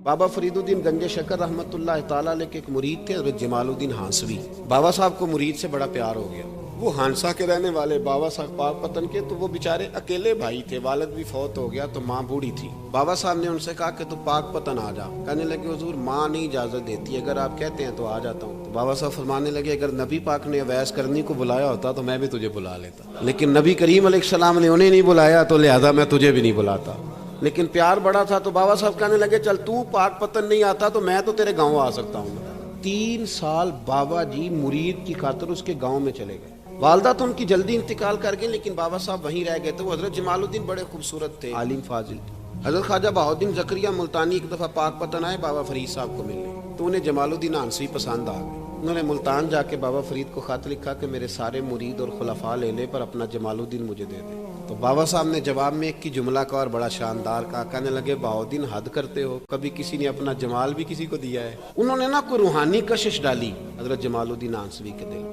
بابا فریدالدین گنج شکر رحمۃ اللہ تعالیٰ علیہ کے ایک مرید تھے حضرت جمال الدین ہانسوی۔ بابا صاحب کو مرید سے بڑا پیار ہو گیا۔ وہ ہانسا کے رہنے والے بابا صاحب پاک پتن کے، تو وہ بیچارے اکیلے بھائی تھے، والد بھی فوت ہو گیا تو ماں بوڑھی تھی۔ بابا صاحب نے ان سے کہا کہ تو پاک پتن آ جا۔ کہنے لگے حضور ماں نہیں اجازت دیتی، اگر آپ کہتے ہیں تو آ جاتا ہوں۔ تو بابا صاحب فرمانے لگے اگر نبی پاک نے اویس کرنی کو بلایا ہوتا تو میں بھی تجھے بلا لیتا، لیکن نبی کریم علیہ السلام نے انہیں نہیں بلایا تو لہذا میں تجھے بھی نہیں بلاتا۔ لیکن پیار بڑا تھا تو بابا صاحب کہنے لگے چل تو پاک پتن نہیں آتا تو میں تو تیرے گاؤں آ سکتا ہوں۔ 3 سال بابا جی مرید کی خاطر اس کے گاؤں میں چلے گئے۔ والدہ تو ان کی جلدی انتقال کر گئی لیکن بابا صاحب وہیں رہ گئے تھے۔ وہ حضرت جمال الدین بڑے خوبصورت تھے، عالم فاضل تھے۔ حضرت خواجہ بہاؤالدین زکریہ ملتانی ایک دفعہ پاک پتن آئے بابا فرید صاحب کو ملنے، تو انہیں جمال الدین ہانسوی پسند آ گئے۔ انہوں نے ملتان جا کے بابا فرید کو خط لکھا کہ میرے سارے مرید اور خلفاء لے لے پر اپنا جمال الدین مجھے دے دے۔ تو بابا صاحب نے جواب میں ایک کی جملہ کا اور بڑا شاندار کہا، کہنے لگے بہاؤالدین حد کرتے ہو، کبھی کسی نے اپنا جمال بھی کسی کو دیا ہے؟ انہوں نے نا کوئی روحانی کشش ڈالی حضرت جمال الدین ہانسوی کے دل۔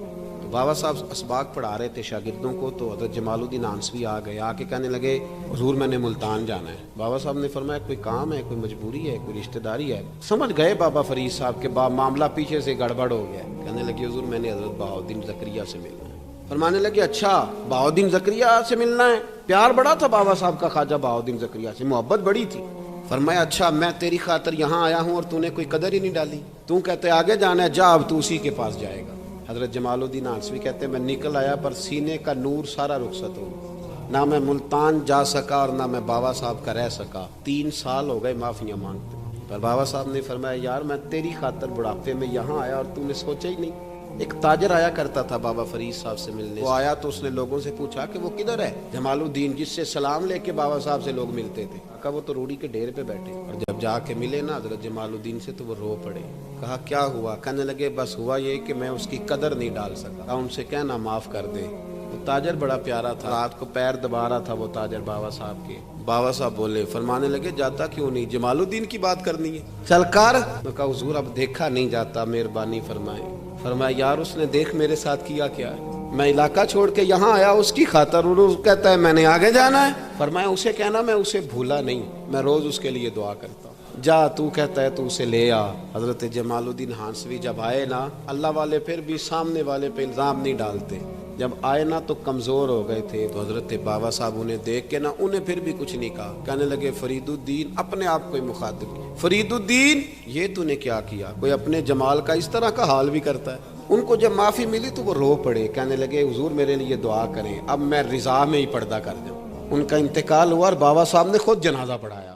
تو بابا صاحب اسباق پڑھا رہے تھے شاگردوں کو، تو حضرت جمال الدین ہانسوی آ گئے، آ کے کہنے لگے حضور میں نے ملتان جانا ہے۔ بابا صاحب نے فرمایا کوئی کام ہے، کوئی مجبوری ہے، کوئی رشتہ داری ہے؟ سمجھ گئے بابا فرید صاحب کے معاملہ پیچھے سے گڑبڑ ہو گیا۔ کہنے لگے حضور میں نے حضرت بہاؤالدین زکریہ سے ملنا ہے۔ فرمانے لگے اچھا بہاؤالدین زکریہ سے ملنا ہے؟ پیار بڑا تھا بابا صاحب کا خواجہ بہاؤالدین زکریہ سے، محبت بڑی تھی۔ فرمایا اچھا میں تیری خاطر یہاں آیا ہوں اور تو نے کوئی قدر ہی نہیں ڈالی، تو کہتے آگے جانا ہے، جا اب تو اسی کے پاس جائے گا۔ حضرت جمال الدین ہانسوی کہتے میں نکل آیا پر سینے کا نور سارا رخصت ہو گیا، نہ میں ملتان جا سکا اور نہ میں بابا صاحب کا رہ سکا۔ 3 سال ہو گئے معافیاں مانگتے، پر بابا صاحب نے فرمایا یار میں تیری خاطر بڑھاپے میں یہاں آیا اور تو نے سوچا ہی نہیں۔ ایک تاجر آیا کرتا تھا بابا فرید صاحب سے ملنے، وہ آیا تو اس نے لوگوں سے پوچھا کہ وہ کدھر ہے جمال الدین جس سے سلام لے کے بابا صاحب سے لوگ ملتے تھے؟ کہا وہ تو روڑی کے ڈھیر پہ بیٹھے، اور جب جا کے ملے نا حضرت جمال الدین سے تو وہ رو پڑے۔ کہا کیا ہوا؟ کہنے لگے بس ہوا یہ کہ میں اس کی قدر نہیں ڈال سکا، ان سے کہنا معاف کر دے۔ وہ تاجر بڑا پیارا تھا، رات کو پیر دبا رہا تھا وہ تاجر بابا صاحب کے۔ بابا صاحب بولے، فرمانے لگے جاتا کیوں نہیں، جمال الدین کی بات کرنی ہے، چل کر۔ میں کہا حضور اب دیکھا نہیں جاتا، مہربانی فرمائیں۔ فرمایا یار اس نے دیکھ میرے ساتھ کیا کیا ہے، میں علاقہ چھوڑ کے یہاں آیا اس کی خاطر، اور وہ کہتا ہے میں نے آگے جانا ہے۔ فرمایا اسے کہنا میں اسے بھولا نہیں، میں روز اس کے لیے دعا کرتا ہوں۔ جا تو کہتا ہے تو اسے لے آ۔ حضرت جمال الدین ہانسوی جب آئے نا، اللہ والے پھر بھی سامنے والے پہ الزام نہیں ڈالتے، جب آئے نا تو کمزور ہو گئے تھے، تو حضرت بابا صاحب انہیں دیکھ کے نا انہیں پھر بھی کچھ نہیں کہا، کہنے لگے فرید الدین، اپنے آپ کو ہی مخاطب کیا، فرید الدین یہ تو نے کیا کیا؟ کوئی اپنے جمال کا اس طرح کا حال بھی کرتا ہے؟ ان کو جب معافی ملی تو وہ رو پڑے، کہنے لگے حضور میرے لیے دعا کریں، اب میں رضا میں ہی پردہ کر دوں۔ ان کا انتقال ہوا اور بابا صاحب نے خود جنازہ پڑھایا۔